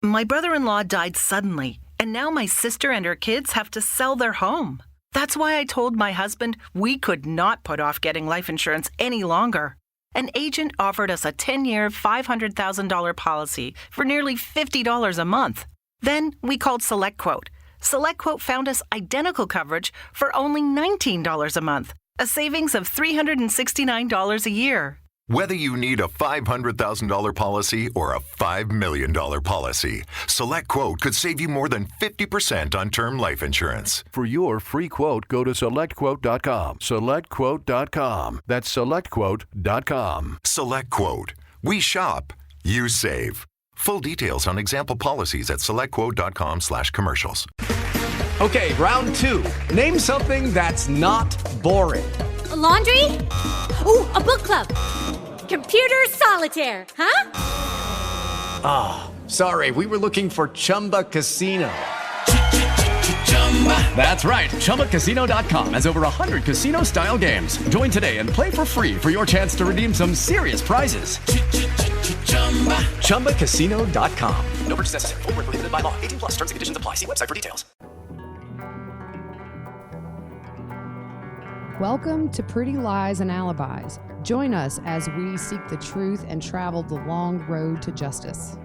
My brother-in-law died suddenly, and now my sister and her kids have to sell their home. That's why I told my husband we could not put off getting life insurance any longer. An agent offered us a 10-year, $500,000 policy for nearly $50 a month. Then we called SelectQuote. SelectQuote found us identical coverage for only $19 a month, a savings of $369 a year. Whether you need a $500,000 policy or a $5 million policy, SelectQuote could save you more than 50% on term life insurance. For your free quote, go to SelectQuote.com. SelectQuote.com. That's SelectQuote.com. SelectQuote. We shop, you save. Full details on example policies at SelectQuote.com/commercials. Okay, round two. Name something that's not boring. A laundry? Ooh, a book club. Computer solitaire, huh? Ah, sorry, we were looking for Chumba Casino. That's right, ChumbaCasino.com has over 100 casino-style games. Join today and play for free for your chance to redeem some serious prizes. ChumbaCasino.com. No purchase necessary. Void where prohibited by law. 18+. Terms and conditions apply. See website for details. Welcome to Pretty Lies and Alibis. Join us as we seek the truth and travel the long road to justice.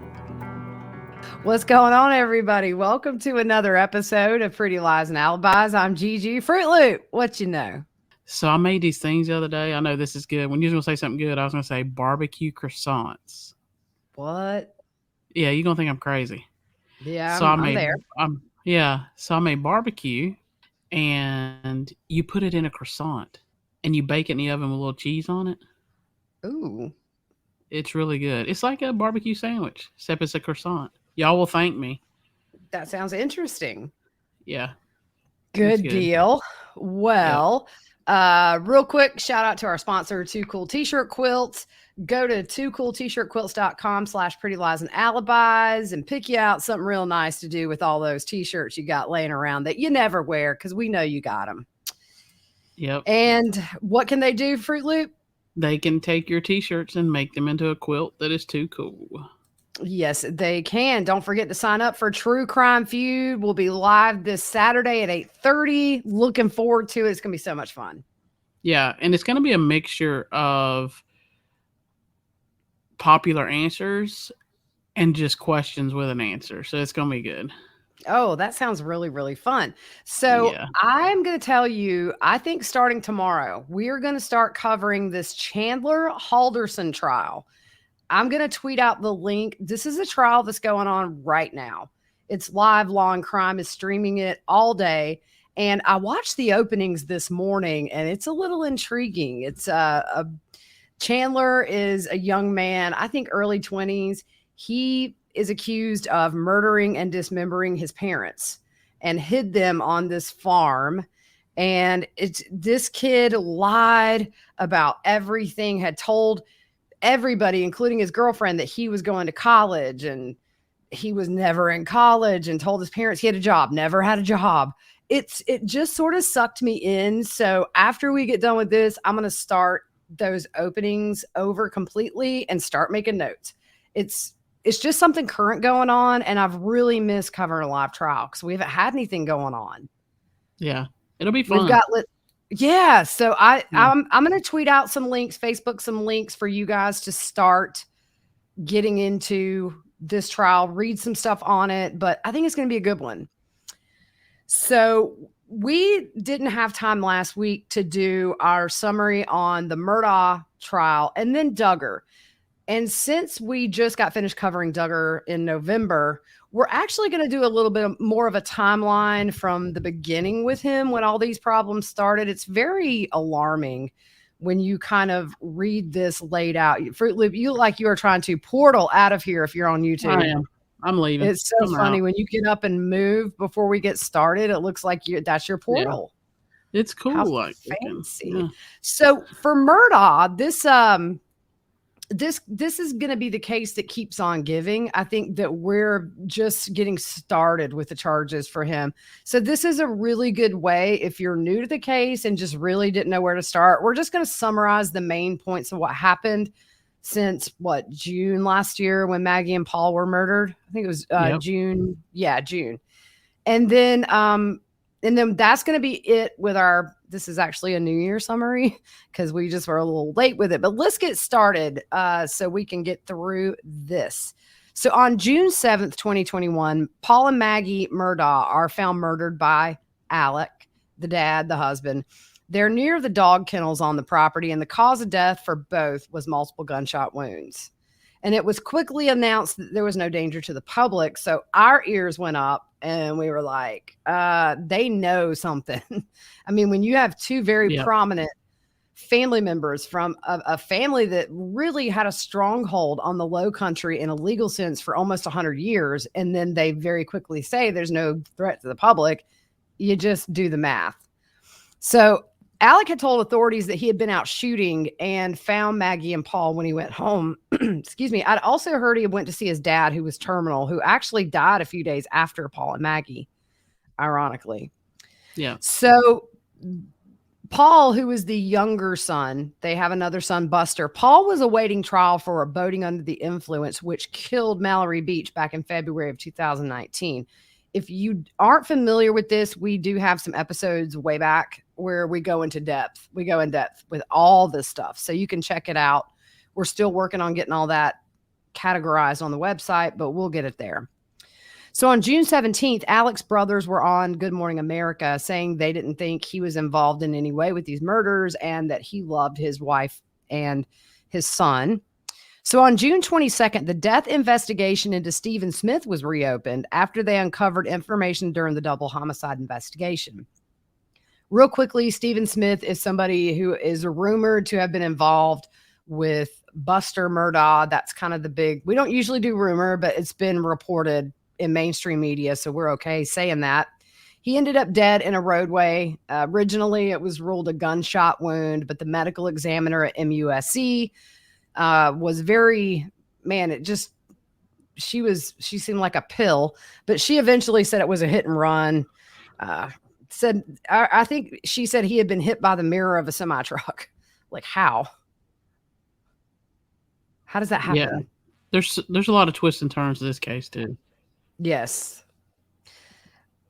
What's going on, everybody? Welcome to another episode of Pretty Lies and Alibis. I'm Gigi Fruit Loop. What you know? So I made these things the other day. I know this is good. When you was going to say something good, I was going to say barbecue croissants. What? Yeah, you're going to think I'm crazy. Yeah, so I'm I made, there. So I made barbecue, and you put it in a croissant, and you bake it in the oven with a little cheese on it. Ooh. It's really good. It's like a barbecue sandwich, except it's a croissant. Y'all will thank me. That sounds interesting. Yeah. Good deal. Well, real quick, shout out to our sponsor, Too Cool T-Shirt Quilts. Go to twocooltshirtquilts.com/prettyliesandalibis and pick you out something real nice to do with all those T-shirts you got laying around that you never wear because we know you got them. Yep. And what can they do, Fruit Loop? They can take your T-shirts and make them into a quilt that is too cool. Yes, they can. Don't forget to sign up for True Crime Feud. We'll be live this Saturday at 8:30. Looking forward to it. It's going to be so much fun. Yeah, and it's going to be a mixture of popular answers and just questions with an answer. So it's going to be good. Oh, that sounds really, really fun. So yeah. I'm going to tell you, I think starting tomorrow, we are going to start covering this Chandler Halderson trial. I'm going to tweet out the link. This is a trial that's going on right now. It's live. Law and Crime is streaming it all day. And I watched the openings this morning, and it's a little intriguing. It's Chandler is a young man, I think early 20s. He is accused of murdering and dismembering his parents and hid them on this farm. And this kid lied about everything, had told everybody, including his girlfriend, that he was going to college, and he was never in college, and told his parents he had a job, never had a job. It just sort of sucked me in. So after we get done with this, I'm going to start those openings over completely and start making notes. It's just something current going on, and I've really missed covering a live trial because we haven't had anything going on. Yeah, it'll be fun. We've got so I'm going to tweet out some links, Facebook some links for you guys to start getting into this trial, read some stuff on it, but I think it's going to be a good one. So we didn't have time last week to do our summary on the Murdaugh trial and then Duggar. And since we just got finished covering Duggar in November, we're actually going to do a little bit more of a timeline from the beginning with him when all these problems started. It's very alarming when you kind of read this laid out. Fruit Loop, you look like you are trying to portal out of here if you're on YouTube. I am. I'm leaving. It's so funny when you get up and move before we get started. It looks like that's your portal. Yeah. It's cool. How like fancy. Yeah. So for Murdaugh, this is going to be the case that keeps on giving. I think that we're just getting started with the charges for him. So this is a really good way if you're new to the case and just really didn't know where to start. We're just going to summarize the main points of what happened since June last year when Maggie and Paul were murdered. I think it was June. Yeah, June. And then that's going to be it with this is actually a New Year summary because we just were a little late with it. But let's get started so we can get through this. So on June 7th, 2021, Paul and Maggie Murdaugh are found murdered by Alec, the dad, the husband. They're near the dog kennels on the property, and the cause of death for both was multiple gunshot wounds. And it was quickly announced that there was no danger to the public. So our ears went up and we were like, they know something. I mean, when you have two very prominent family members from a family that really had a stronghold on the Low Country in a legal sense for almost 100 years, and then they very quickly say there's no threat to the public, you just do the math. So Alec had told authorities that he had been out shooting and found Maggie and Paul when he went home. Excuse me. I'd also heard he went to see his dad, who was terminal, who actually died a few days after Paul and Maggie, ironically. Yeah. So Paul, who was the younger son, they have another son, Buster. Paul was awaiting trial for a boating under the influence, which killed Mallory Beach back in February of 2019. If you aren't familiar with this, we do have some episodes way back where we go into depth. We go in depth with all this stuff. So you can check it out. We're still working on getting all that categorized on the website, but we'll get it there. So on June 17th, Alec's brothers were on Good Morning America saying they didn't think he was involved in any way with these murders and that he loved his wife and his son. So on June 22nd, the death investigation into Stephen Smith was reopened after they uncovered information during the double homicide investigation. Real quickly, Stephen Smith is somebody who is rumored to have been involved with Buster Murdaugh. That's kind of the big, we don't usually do rumor, but it's been reported in mainstream media, so we're okay saying that. He ended up dead in a roadway. Originally, it was ruled a gunshot wound, but the medical examiner at MUSC was very, she seemed like a pill, but she eventually said it was a hit and run. I think she said he had been hit by the mirror of a semi truck. Like how does that happen? Yeah. There's a lot of twists and turns to this case too. Yes.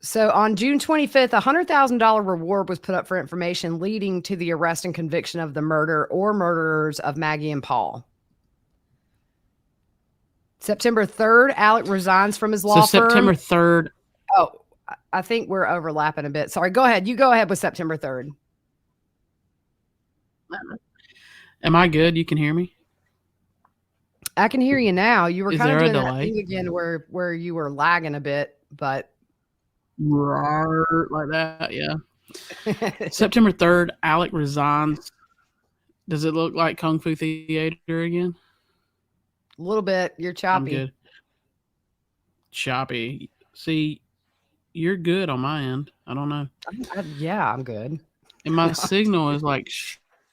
So on June 25th, a $100,000 reward was put up for information leading to the arrest and conviction of the murder or murderers of Maggie and Paul. September 3rd, Alec resigns from his law firm. September 3rd. Oh, I think we're overlapping a bit. Sorry, go ahead. You go ahead with September 3rd. Am I good? You can hear me? I can hear you now. You were kind of doing that delay? thing again where you were lagging a bit, but like that, yeah. September 3rd, Alec resigns. Does it look like Kung Fu Theater again? A little bit. You're choppy. I'm good. Choppy. See, you're good on my end. I don't know. I'm good. And my signal is like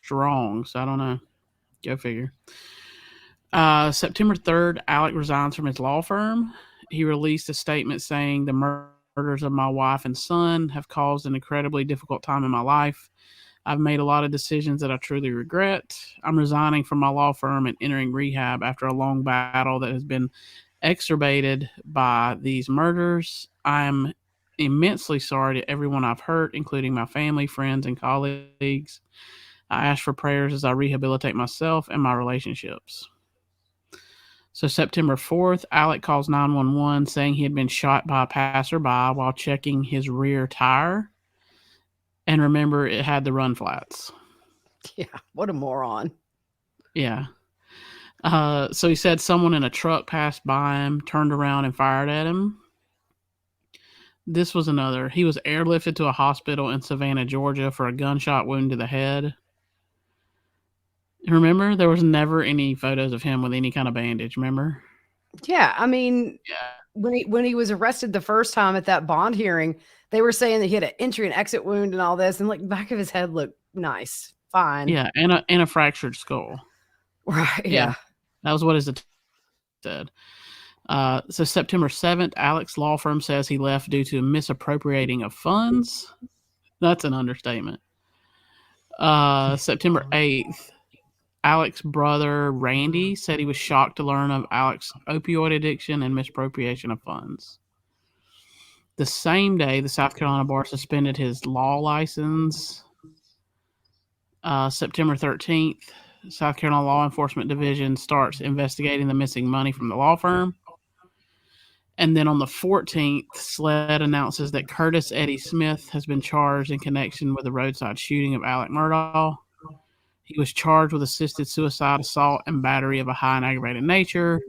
strong, so I don't know. Go figure. September 3rd, Alec resigns from his law firm. He released a statement saying the murders of my wife and son have caused an incredibly difficult time in my life. I've made a lot of decisions that I truly regret. I'm resigning from my law firm and entering rehab after a long battle that has been exacerbated by these murders. I'm immensely sorry to everyone I've hurt, including my family, friends, and colleagues. I ask for prayers as I rehabilitate myself and my relationships. So September 4th, Alec calls 911 saying he had been shot by a passerby while checking his rear tire. And remember, it had the run flats. Yeah, what a moron. Yeah. So he said someone in a truck passed by him, turned around, and fired at him. This was another. He was airlifted to a hospital in Savannah, Georgia for a gunshot wound to the head. Remember, there was never any photos of him with any kind of bandage, remember? Yeah, I mean, when he was arrested the first time at that bond hearing, they were saying that he had an entry and exit wound and all this, and like the back of his head looked nice, fine. Yeah, and a fractured skull. Right, yeah. That was what his attorney said. So September 7th, Alec's law firm says he left due to misappropriating of funds. That's an understatement. September 8th, Alex's brother, Randy, said he was shocked to learn of Alex's opioid addiction and misappropriation of funds. The same day, the South Carolina bar suspended his law license. September 13th, South Carolina Law Enforcement Division starts investigating the missing money from the law firm. And then on the 14th, SLED announces that Curtis Eddie Smith has been charged in connection with the roadside shooting of Alec Murdaugh. He was charged with assisted suicide, assault, and battery of a high and aggravated nature,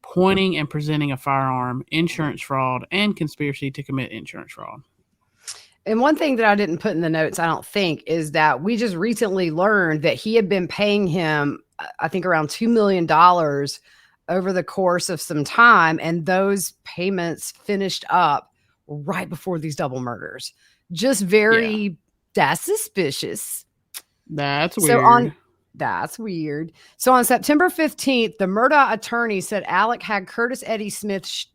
pointing and presenting a firearm, insurance fraud, and conspiracy to commit insurance fraud. And one thing that I didn't put in the notes, I don't think, is that we just recently learned that he had been paying him, I think, around $2 million over the course of some time. And those payments finished up right before these double murders. Just that's suspicious. That's weird. That's weird. So on September 15th, the Murdaugh attorney said Alec had Curtis Eddie Smith.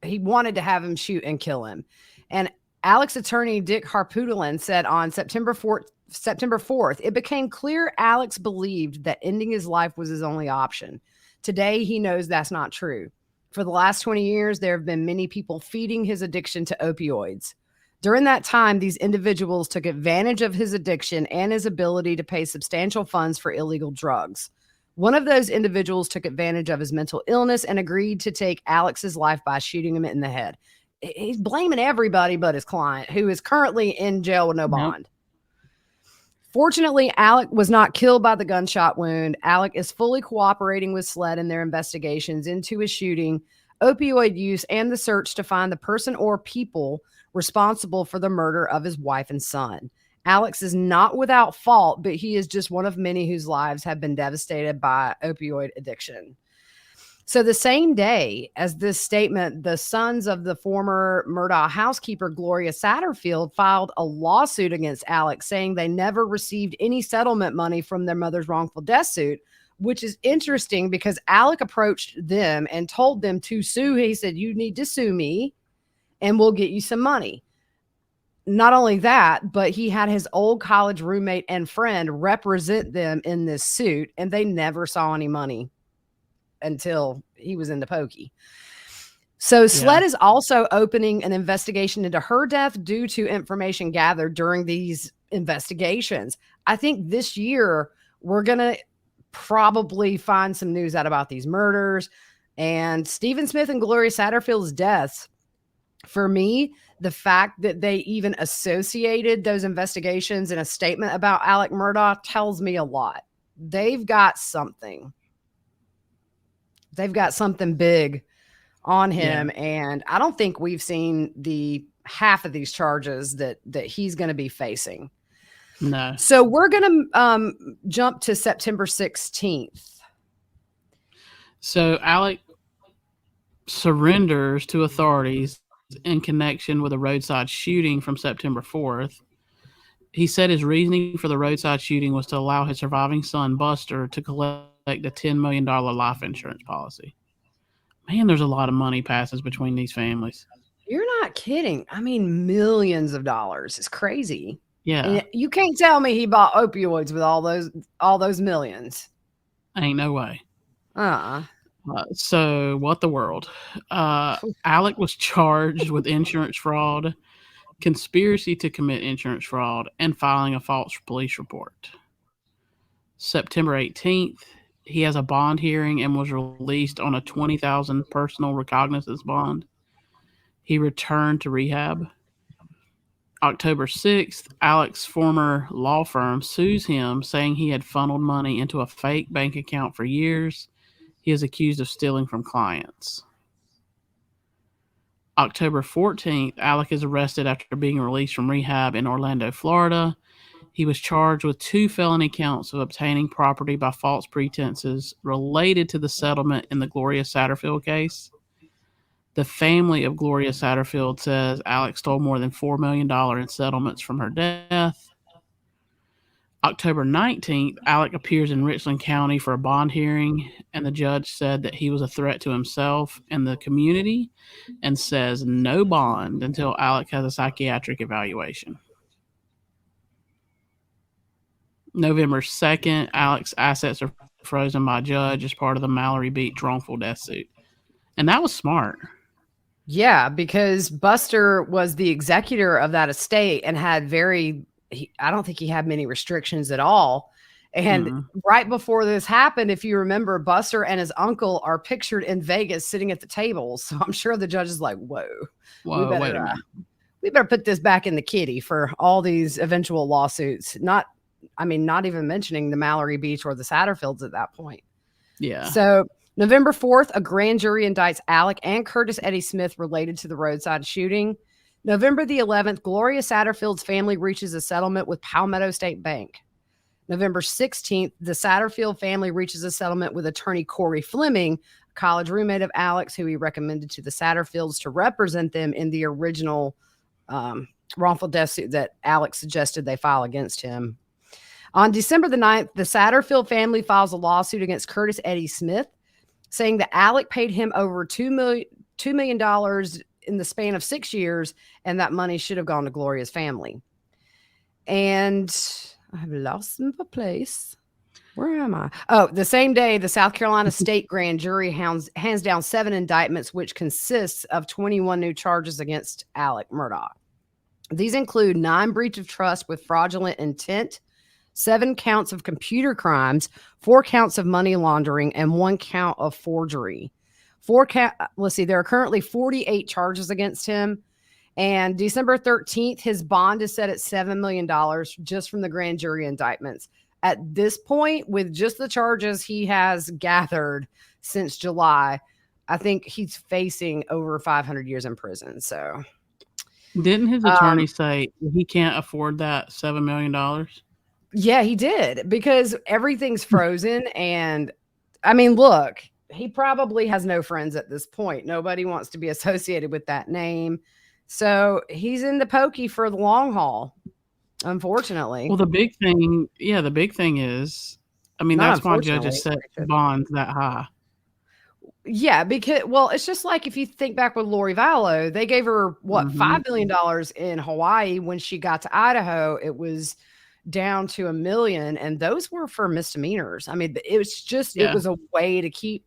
He wanted to have him shoot and kill him. And Alec's attorney, Dick Harpootlian, said on September 4th, it became clear Alex believed that ending his life was his only option. Today, he knows that's not true. For the last 20 years, there have been many people feeding his addiction to opioids. During that time, these individuals took advantage of his addiction and his ability to pay substantial funds for illegal drugs. One of those individuals took advantage of his mental illness and agreed to take Alex's life by shooting him in the head. He's blaming everybody but his client, who is currently in jail with no bond. Fortunately, Alec was not killed by the gunshot wound. Alec is fully cooperating with SLED in their investigations into his shooting, opioid use, and the search to find the person or people responsible for the murder of his wife and son. Alex is not without fault, but he is just one of many whose lives have been devastated by opioid addiction. So the same day as this statement, the sons of the former Murdaugh housekeeper, Gloria Satterfield, filed a lawsuit against Alex, saying they never received any settlement money from their mother's wrongful death suit, which is interesting because Alec approached them and told them to sue. He said, "You need to sue me and we'll get you some money." Not only that, but he had his old college roommate and friend represent them in this suit, and they never saw any money until he was in the pokey. So SLED is also opening an investigation into her death due to information gathered during these investigations. I think this year we're going to probably find some news out about these murders and Stephen Smith and Gloria Satterfield's deaths. For me, the fact that they even associated those investigations in a statement about Alec Murdaugh tells me a lot. They've got something. They've got something big on him. Yeah. And I don't think we've seen the half of these charges that he's going to be facing. No. So we're going to jump to September 16th. So Alec surrenders to authorities in connection with a roadside shooting from September 4th. He said his reasoning for the roadside shooting was to allow his surviving son, Buster, to collect a $10 million life insurance policy. Man, there's a lot of money passes between these families. You're not kidding. I mean, millions of dollars. It's crazy. Yeah. And you can't tell me he bought opioids with all those millions. Ain't no way. So what the world? Alec was charged with insurance fraud, conspiracy to commit insurance fraud, and filing a false police report. September 18th, he has a bond hearing and was released on a $20,000 personal recognizance bond. He returned to rehab. October 6th, Alec's former law firm sues him, saying he had funneled money into a fake bank account for years. He is accused of stealing from clients. October 14th, Alec is arrested after being released from rehab in Orlando, Florida. He was charged with 2 felony counts of obtaining property by false pretenses related to the settlement in the Gloria Satterfield case. The family of Gloria Satterfield says Alec stole more than $4 million in settlements from her death. October 19th, Alec appears in Richland County for a bond hearing, and the judge said that he was a threat to himself and the community and says no bond until Alec has a psychiatric evaluation. November 2nd, Alex's assets are frozen by a judge as part of the Mallory Beach wrongful death suit. And that was smart. Yeah, because Buster was the executor of that estate and had I don't think he had many restrictions at all. And right before this happened, if you remember, Buster and his uncle are pictured in Vegas sitting at the table. So I'm sure the judge is like, wait a minute. We better put this back in the kitty for all these eventual lawsuits. Not even mentioning the Mallory Beach or the Satterfields at that point. Yeah. So November 4th, a grand jury indicts Alec and Curtis Eddie Smith related to the roadside shooting. November the 11th, Gloria Satterfield's family reaches a settlement with Palmetto State Bank. November 16th, the Satterfield family reaches a settlement with attorney Corey Fleming, a college roommate of Alex, who he recommended to the Satterfields to represent them in the original wrongful death suit that Alex suggested they file against him. On December the 9th, the Satterfield family files a lawsuit against Curtis Eddie Smith, saying that Alec paid him over $2 million in the span of 6 years, and that money should have gone to Gloria's family. And I've lost my place. Where am I? Oh, the same day, the South Carolina State Grand Jury hands down 7 indictments, which consists of 21 new charges against Alec Murdaugh. These include 9 breach of trust with fraudulent intent, 7 counts of computer crimes, 4 counts of money laundering, and 1 count of forgery. There are currently 48 charges against him. And December 13th, his bond is set at $7 million just from the grand jury indictments. At this point, with just the charges he has gathered since July, I think he's facing over 500 years in prison. So, didn't his attorney say he can't afford that $7 million? Yeah, he did, because everything's frozen. And I mean, look, he probably has no friends at this point. Nobody wants to be associated with that name. So he's in the pokey for the long haul, unfortunately. Well, the big thing is, I mean, that's why judges set bonds that high. Yeah, because, it's just like if you think back with Lori Vallow, they gave her, $5 million in Hawaii. When she got to Idaho, it was down to $1 million, and those were for misdemeanors. I mean, it was just, it was a way to keep,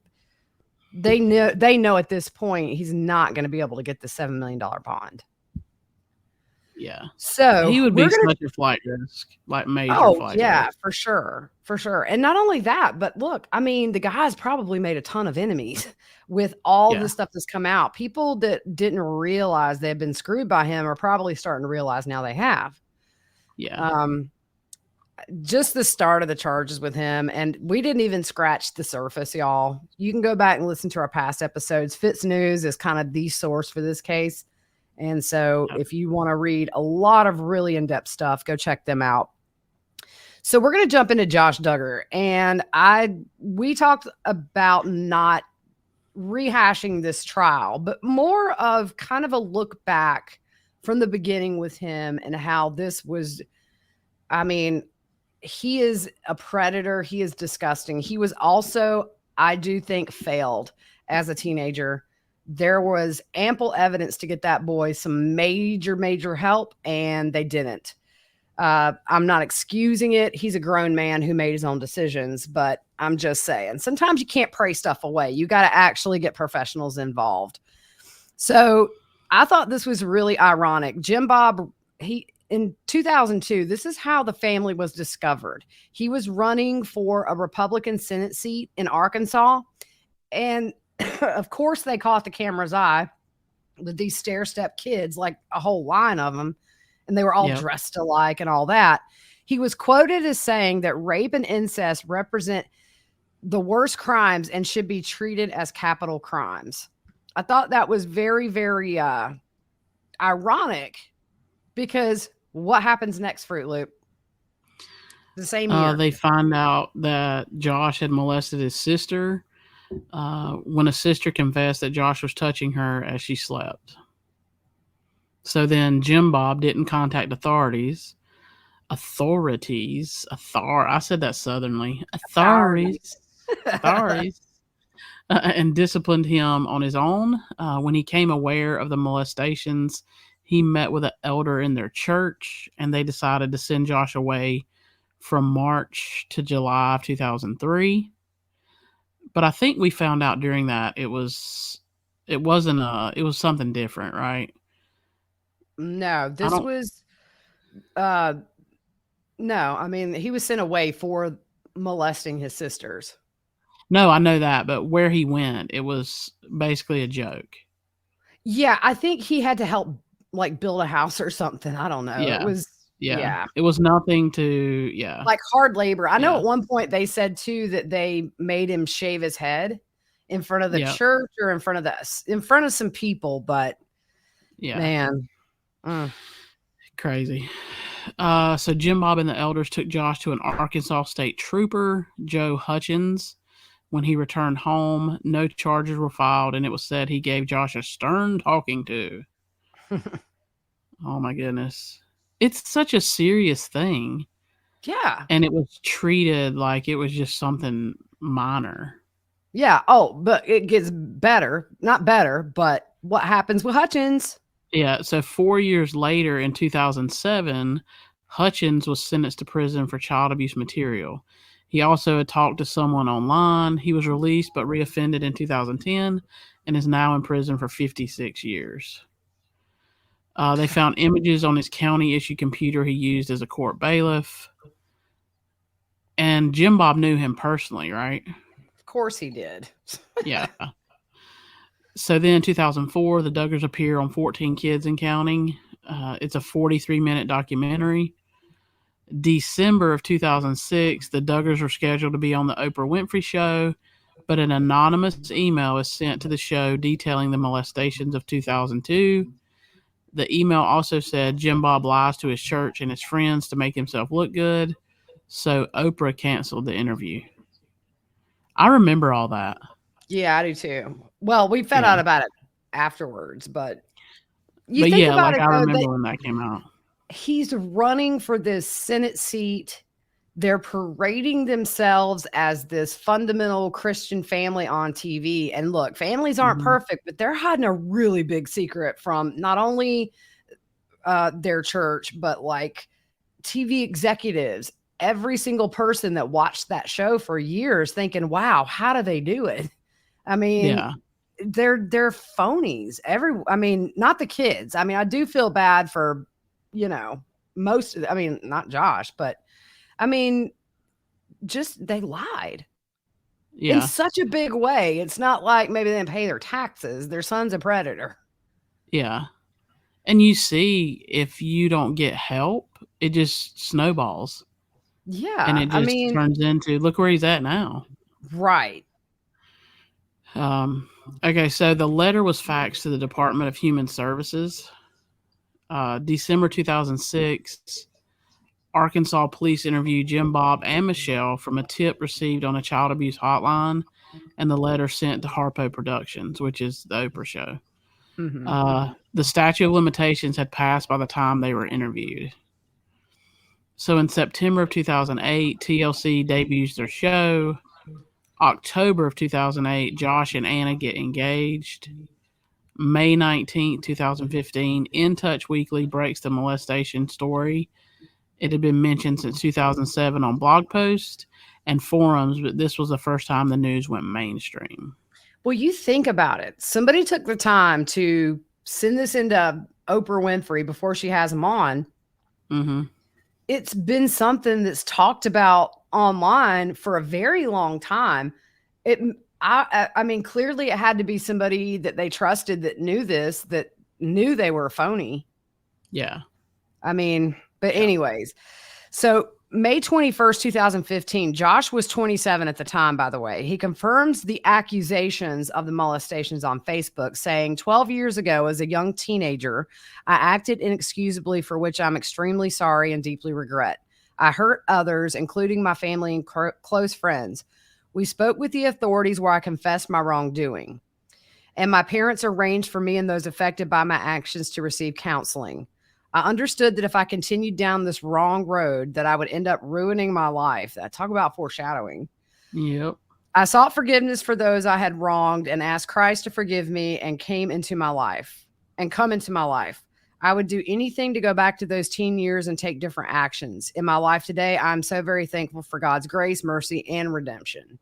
they know at this point he's not going to be able to get the $7 million bond. Yeah. So he would be such a flight risk, like major flight risk. For sure. For sure. And not only that, but look, I mean, the guy's probably made a ton of enemies with all the stuff that's come out. People that didn't realize they had been screwed by him are probably starting to realize now they have. Yeah. Just the start of the charges with him, and we didn't even scratch the surface, y'all. You can go back and listen to our past episodes. Fitz News is kind of the source for this case. And so if you want to read a lot of really in-depth stuff, go check them out. So we're going to jump into Josh Duggar. And we talked about not rehashing this trial, but more of kind of a look back from the beginning with him and how this was, I mean, he is a predator. He is disgusting. He was also, I do think, failed as a teenager. There was ample evidence to get that boy some major help, and they didn't. I'm not excusing it. He's a grown man who made his own decisions, but I'm just saying, sometimes you can't pray stuff away. You got to actually get professionals involved. So I thought this was really ironic. Jim Bob, in 2002, this is how the family was discovered. He was running for a Republican Senate seat in Arkansas, and of course, they caught the camera's eye with these stair-step kids, like a whole line of them, and they were all dressed alike and all that. He was quoted as saying that rape and incest represent the worst crimes and should be treated as capital crimes. I thought that was very, very ironic, because what happens next, Fruit Loop? The same year. They find out that Josh had molested his sister. When a sister confessed that Josh was touching her as she slept. So then Jim Bob didn't contact authorities. I said that southernly. Authorities. And disciplined him on his own. When he came aware of the molestations, he met with an elder in their church, and they decided to send Josh away from March to July of 2003. But I think we found out during that it was something different, right? No, this was no, I mean, he was sent away for molesting his sisters. No, I know that, but where he went, it was basically a joke. Yeah, I think he had to help like build a house or something. I don't know. Yeah. It was It was nothing to like hard labor. I know at one point they said too that they made him shave his head in front of the church or in front of some people, but man. Crazy. So Jim Bob and the elders took Josh to an Arkansas state trooper, Joe Hutchins. When he returned home, no charges were filed, and it was said he gave Josh a stern talking to. Oh my goodness. It's such a serious thing. Yeah. And it was treated like it was just something minor. Yeah. Oh, but it gets better. Not better, but what happens with Hutchins? Yeah. So 4 years later, in 2007, Hutchins was sentenced to prison for child abuse material. He also had talked to someone online. He was released but reoffended in 2010 and is now in prison for 56 years. They found images on his county-issued computer he used as a court bailiff. And Jim Bob knew him personally, right? Of course he did. Yeah. So then in 2004, the Duggars appear on 14 Kids and Counting. It's a 43-minute documentary. December of 2006, the Duggars were scheduled to be on the Oprah Winfrey Show, but an anonymous email was sent to the show detailing the molestations of 2002. The email also said Jim Bob lies to his church and his friends to make himself look good, so Oprah canceled the interview. I remember all that. Yeah, I do too. Well, we found out about it afterwards, but think about it, I remember when that came out. He's running for this Senate seat. They're parading themselves as this fundamental Christian family on TV. And look, families aren't perfect, but they're hiding a really big secret from not only their church, but like TV executives, every single person that watched that show for years thinking, wow, how do they do it? I mean, they're phonies. Not the kids. I mean, I do feel bad for, not Josh, but just they lied in such a big way. It's not like maybe they didn't pay their taxes. Their son's a predator. Yeah. And you see, if you don't get help, it just snowballs. Yeah. And it just turns into, look where he's at now. Right. Okay. So the letter was faxed to the Department of Human Services. December 2006, Arkansas police interviewed Jim Bob and Michelle from a tip received on a child abuse hotline, and the letter sent to Harpo Productions, which is the Oprah show. The statute of limitations had passed by the time they were interviewed. So in September of 2008, TLC debuts their show. October of 2008, Josh and Anna get engaged. May 19th, 2015, In Touch Weekly breaks the molestation story. It had been mentioned since 2007 on blog posts and forums, but this was the first time the news went mainstream. Well, you think about it. Somebody took the time to send this into Oprah Winfrey before she has them on. It's been something that's talked about online for a very long time. Clearly it had to be somebody that they trusted that knew this, that knew they were phony. Yeah. Anyways, so May 21st, 2015, Josh was 27 at the time, by the way. He confirms the accusations of the molestations on Facebook, saying 12 years ago, as a young teenager, I acted inexcusably, for which I'm extremely sorry and deeply regret. I hurt others, including my family and close friends. We spoke with the authorities where I confessed my wrongdoing. And my parents arranged for me and those affected by my actions to receive counseling. I understood that if I continued down this wrong road, that I would end up ruining my life. Talk about foreshadowing. Yep. I sought forgiveness for those I had wronged and asked Christ to forgive me and come into my life. I I would do anything to go back to those teen years and take different actions. In my life today, I'm so very thankful for God's grace, mercy, and redemption.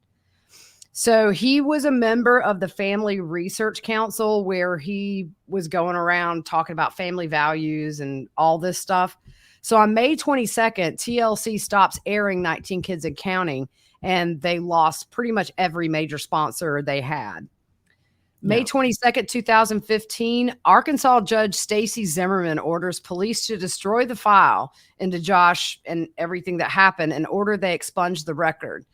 So he was a member of the Family Research Council, where he was going around talking about family values and all this stuff. So on May 22nd, TLC stops airing 19 Kids and Counting, and they lost pretty much every major sponsor they had. May 22nd, 2015, Arkansas Judge Stacy Zimmerman orders police to destroy the file into Josh and everything that happened in order they expunge the record.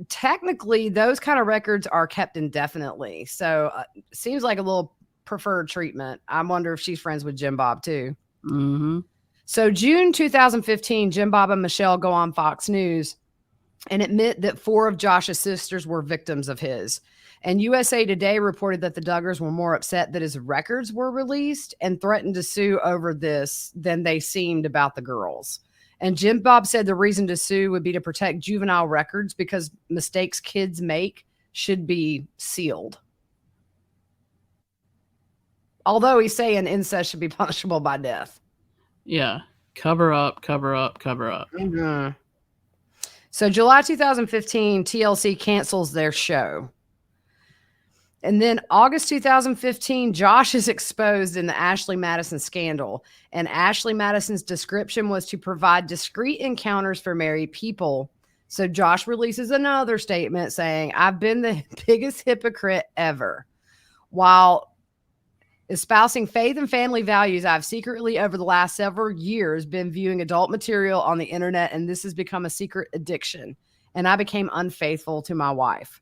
Technically, those kind of records are kept indefinitely. So seems like a little preferred treatment. I wonder if she's friends with Jim Bob too. Mm-hmm. So June 2015, Jim Bob and Michelle go on Fox News and admit that 4 of Josh's sisters were victims of his. And USA Today reported that the Duggars were more upset that his records were released and threatened to sue over this than they seemed about the girls. And Jim Bob said the reason to sue would be to protect juvenile records because mistakes kids make should be sealed. Although he's saying incest should be punishable by death. Yeah. Cover up, cover up, cover up. Mm-hmm. So July 2015, TLC cancels their show. And then August 2015, Josh is exposed in the Ashley Madison scandal. And Ashley Madison's description was to provide discreet encounters for married people. So Josh releases another statement saying, I've been the biggest hypocrite ever. While espousing faith and family values, I've secretly over the last several years been viewing adult material on the internet, and this has become a secret addiction. And I became unfaithful to my wife.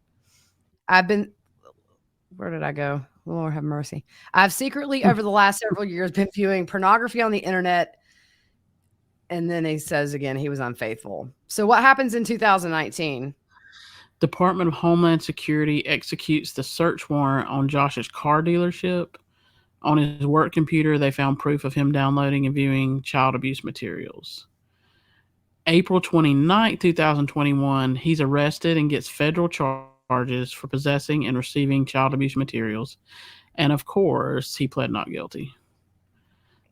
Where did I go? Lord have mercy. I've secretly over the last several years been viewing pornography on the internet. And then he says again, he was unfaithful. So what happens in 2019? Department of Homeland Security executes the search warrant on Josh's car dealership. On his work computer, they found proof of him downloading and viewing child abuse materials. April 29, 2021, he's arrested and gets federal charges for possessing and receiving child abuse materials. And of course, he pled not guilty.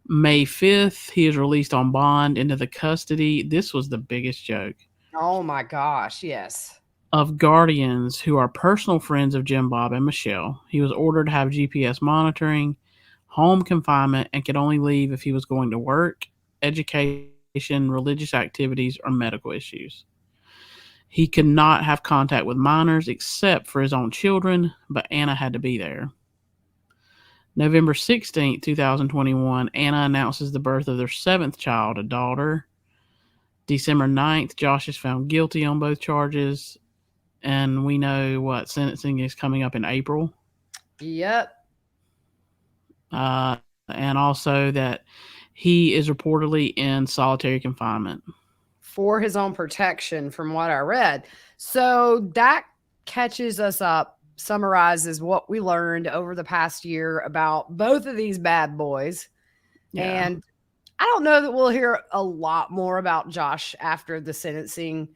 May 5th, he is released on bond into the custody. This was the biggest joke. Oh my gosh, yes. Of guardians who are personal friends of Jim Bob and Michelle. He was ordered to have GPS monitoring, home confinement, and could only leave if he was going to work, education, religious activities, or medical issues. He could not have contact with minors except for his own children, but Anna had to be there. November 16, 2021, Anna announces the birth of their 7th child, a daughter. December 9th, Josh is found guilty on both charges, and we know what sentencing is coming up in April. Yep. And also that he is reportedly in solitary confinement. For his own protection, from what I read. So that catches us up, summarizes what we learned over the past year about both of these bad boys. Yeah. And I don't know that we'll hear a lot more about Josh after the sentencing.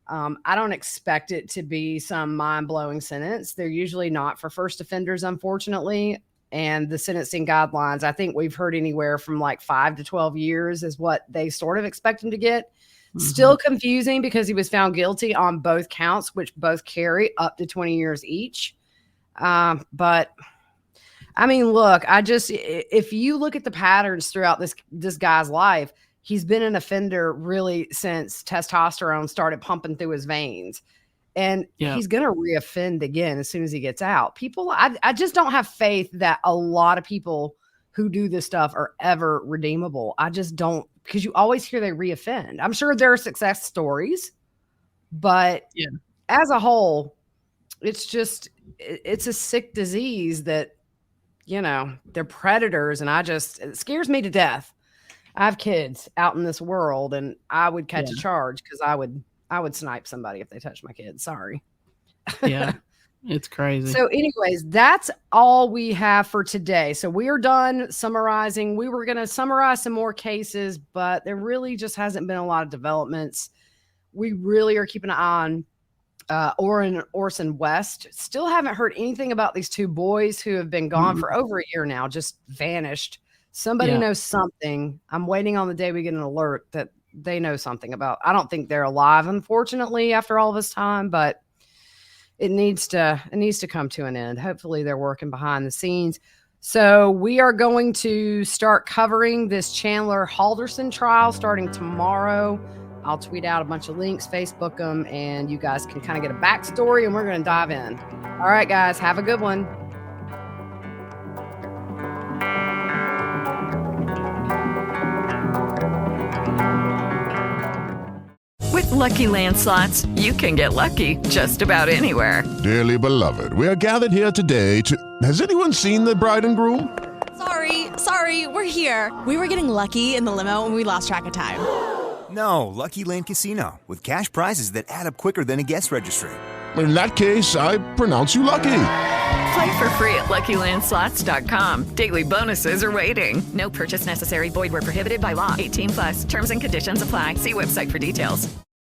I don't expect it to be some mind-blowing sentence. They're usually not for first offenders, unfortunately. And the sentencing guidelines, I think we've heard anywhere from like 5 to 12 years is what they sort of expect him to get. Still confusing because he was found guilty on both counts, which both carry up to 20 years each. But I mean, look, if you look at the patterns throughout this guy's life, he's been an offender really since testosterone started pumping through his veins. And he's going to reoffend again as soon as he gets out. People, I just don't have faith that a lot of people who do this stuff are ever redeemable. I just don't, because you always hear they reoffend. I'm sure there are success stories, but as a whole, it's a sick disease that, they're predators. And it scares me to death. I have kids out in this world and I would catch a charge because I would snipe somebody if they touched my kids. Sorry. Yeah. It's crazy. So anyways, that's all we have for today. So we are done summarizing. We were going to summarize some more cases, but there really just hasn't been a lot of developments. We really are keeping an eye on Orson West. Still haven't heard anything about these 2 boys who have been gone for over a year now, just vanished. Somebody Yeah. knows something. I'm waiting on the day we get an alert that they know something about. I don't think they're alive, unfortunately, after all this time, but it needs to come to an end. Hopefully they're working behind the scenes. So we are going to start covering this Chandler Halderson trial starting tomorrow. I'll tweet out a bunch of links, Facebook them, and you guys can kind of get a backstory, and we're going to dive in. All right, guys, have a good one. With Lucky Land Slots, you can get lucky just about anywhere. Dearly beloved, we are gathered here today to... Has anyone seen the bride and groom? Sorry, we're here. We were getting lucky in the limo and we lost track of time. No, Lucky Land Casino, with cash prizes that add up quicker than a guest registry. In that case, I pronounce you lucky. Play for free at LuckyLandSlots.com. Daily bonuses are waiting. No purchase necessary. Void where prohibited by law. 18+. Terms and conditions apply. See website for details.